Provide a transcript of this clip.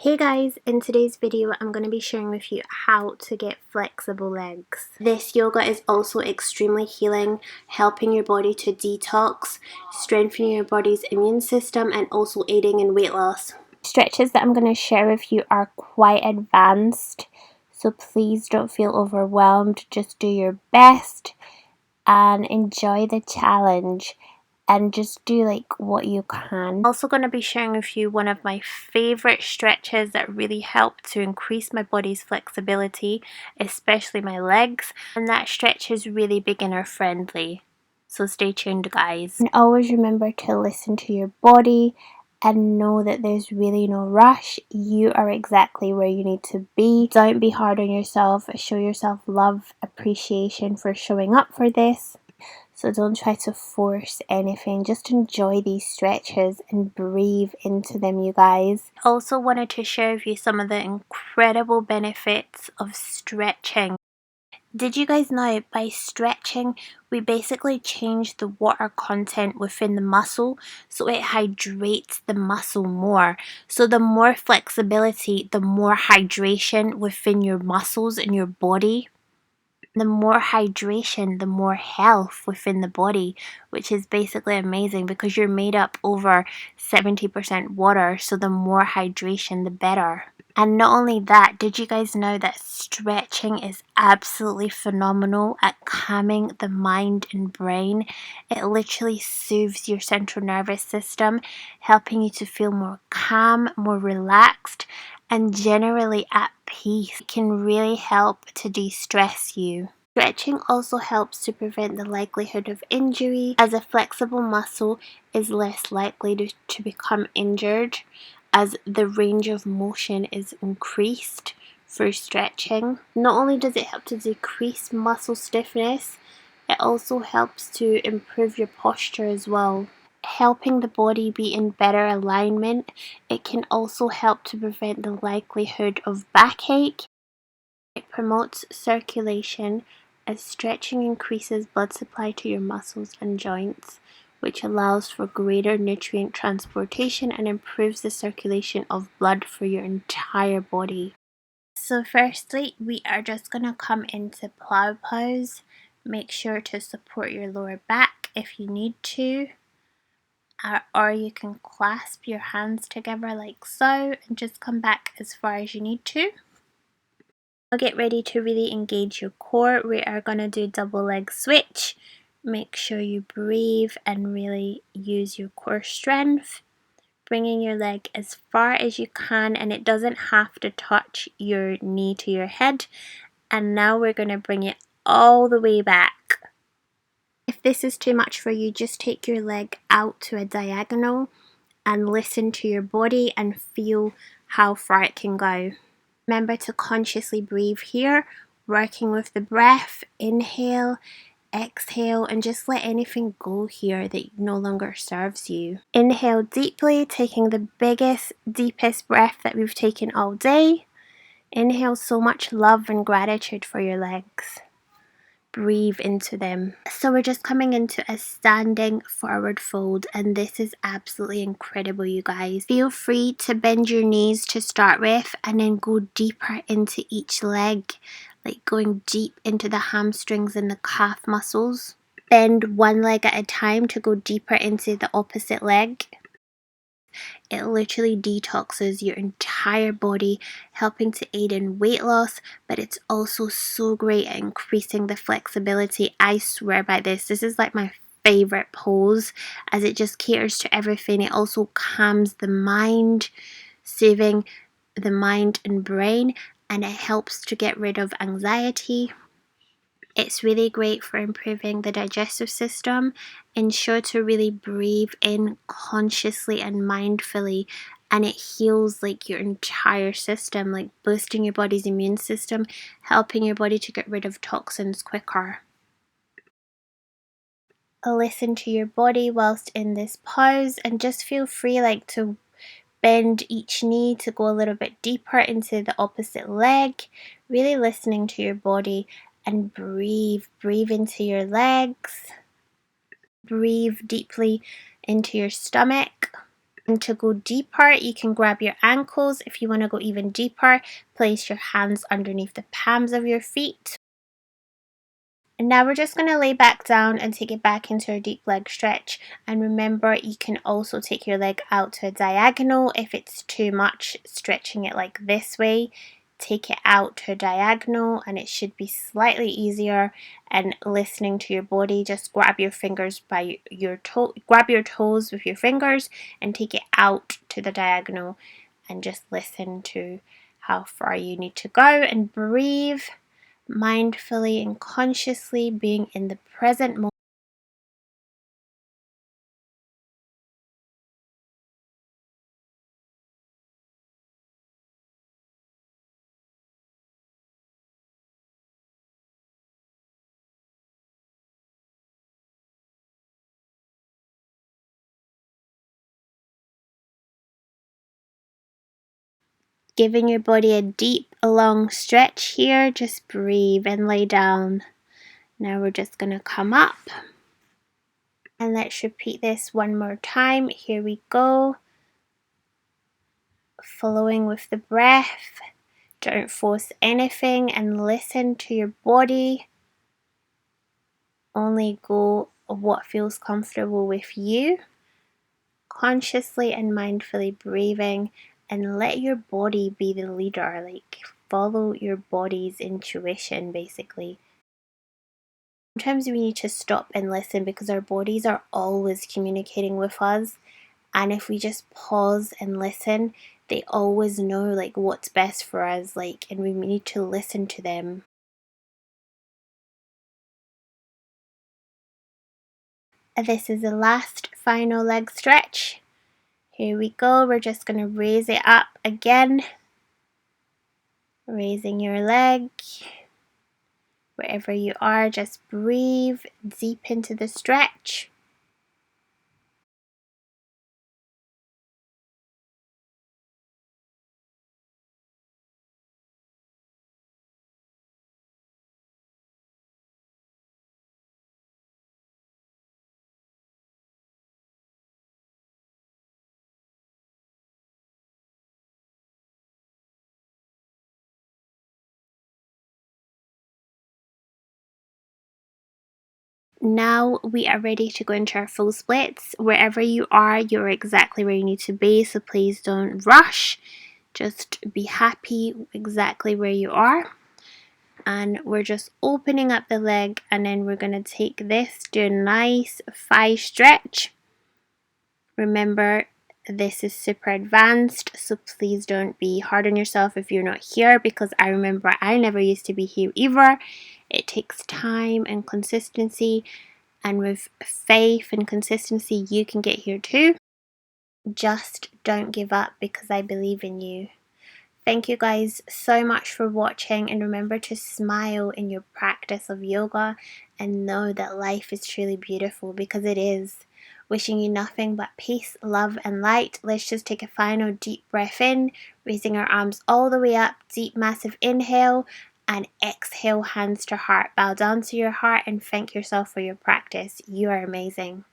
Hey guys, in today's video I'm going to be sharing with you how to get flexible legs. This yoga is also extremely healing, helping your body to detox, strengthening your body's immune system and also aiding in weight loss. Stretches that I'm going to share with you are quite advanced, so please don't feel overwhelmed, just do your best and enjoy the challenge. And just do like what you can. I'm also going to be sharing with you one of my favorite stretches that really help to increase my body's flexibility, especially my legs, and that stretch is really beginner friendly. So stay tuned guys. And always remember to listen to your body and know that there's really no rush. You are exactly where you need to be. Don't be hard on yourself. Show yourself love, appreciation for showing up for this. So don't try to force anything, just enjoy these stretches and breathe into them, you guys. I also wanted to share with you some of the incredible benefits of stretching. Did you guys know by stretching we basically change the water content within the muscle, so it hydrates the muscle more. So the more flexibility, the more hydration within your muscles in your body. The more hydration, the more health within the body, which is basically amazing because you're made up over 70% water, so the more hydration, the better. And not only that, did you guys know that stretching is absolutely phenomenal at calming the mind and brain? It literally soothes your central nervous system, helping you to feel more calm, more relaxed, and generally at peace. It can really help to de-stress you. Stretching also helps to prevent the likelihood of injury, as a flexible muscle is less likely to become injured as the range of motion is increased through stretching. Not only does it help to decrease muscle stiffness, it also helps to improve your posture as well. Helping the body be in better alignment, it can also help to prevent the likelihood of backache. It promotes circulation as stretching increases blood supply to your muscles and joints, which allows for greater nutrient transportation and improves the circulation of blood for your entire body. So firstly, we are just going to come into Plow Pose. Make sure to support your lower back if you need to. Or you can clasp your hands together like so and just come back as far as you need to. Now get ready to really engage your core. We are going to do double leg switch. Make sure you breathe and really use your core strength. Bringing your leg as far as you can, and it doesn't have to touch your knee to your head. And now we're going to bring it all the way back. If this is too much for you, just take your leg out to a diagonal and listen to your body and feel how far it can go. Remember to consciously breathe here, working with the breath. Inhale, exhale, and just let anything go here that no longer serves you. Inhale deeply, taking the biggest, deepest breath that we've taken all day. Inhale so much love and gratitude for your legs. Breathe into them. So we're just coming into a standing forward fold, and this is absolutely incredible, you guys. Feel free to bend your knees to start with and then go deeper into each leg, like going deep into the hamstrings and the calf muscles. Bend one leg at a time to go deeper into the opposite leg. It literally detoxes your entire body, helping to aid in weight loss, but it's also so great at increasing the flexibility. I swear by this. This is like my favorite pose, as it just caters to everything. It also calms the mind, soothing the mind and brain, and it helps to get rid of anxiety. It's really great for improving the digestive system. Ensure to really breathe in consciously and mindfully, and it heals like your entire system, like boosting your body's immune system, helping your body to get rid of toxins quicker. Listen to your body whilst in this pose, and just feel free like to bend each knee to go a little bit deeper into the opposite leg, really listening to your body. And breathe into your legs. Breathe deeply into your stomach. And to go deeper, you can grab your ankles. If you want to go even deeper, place your hands underneath the palms of your feet. And now we're just going to lay back down and take it back into a deep leg stretch. And remember, you can also take your leg out to a diagonal if it's too much stretching it like this way. Take it out to a diagonal and it should be slightly easier. And listening to your body, just grab your fingers by your grab your toes with your fingers and take it out to the diagonal and just listen to how far you need to go and breathe mindfully and consciously, being in the present moment. Giving your body a deep, long stretch here. Just breathe and lay down. Now we're just going to come up. And let's repeat this one more time. Here we go. Following with the breath. Don't force anything and listen to your body. Only go what feels comfortable with you. Consciously and mindfully breathing, and let your body be the leader. Like, follow your body's intuition, basically. Sometimes we need to stop and listen because our bodies are always communicating with us, and if we just pause and listen, they always know like what's best for us, like, and we need to listen to them. And this is the last final leg stretch. Here we go. We're just going to raise it up again. Raising your leg. Wherever you are, just breathe deep into the stretch. Now we are ready to go into our full splits. Wherever you are, you're exactly where you need to be, so please don't rush. Just be happy exactly where you are. And we're just opening up the leg, and then we're going to take this, do a nice 5 stretch. Remember, this is super advanced, so please don't be hard on yourself if you're not here, because I remember I never used to be here either. It takes time and consistency, and with faith and consistency you can get here too. Just don't give up, because I believe in you. Thank you guys so much for watching, and remember to smile in your practice of yoga and know that life is truly beautiful, because it is. Wishing you nothing but peace, love and light. Let's just take a final deep breath in, raising our arms all the way up. Deep massive inhale and exhale, hands to heart. Bow down to your heart and thank yourself for your practice. You are amazing.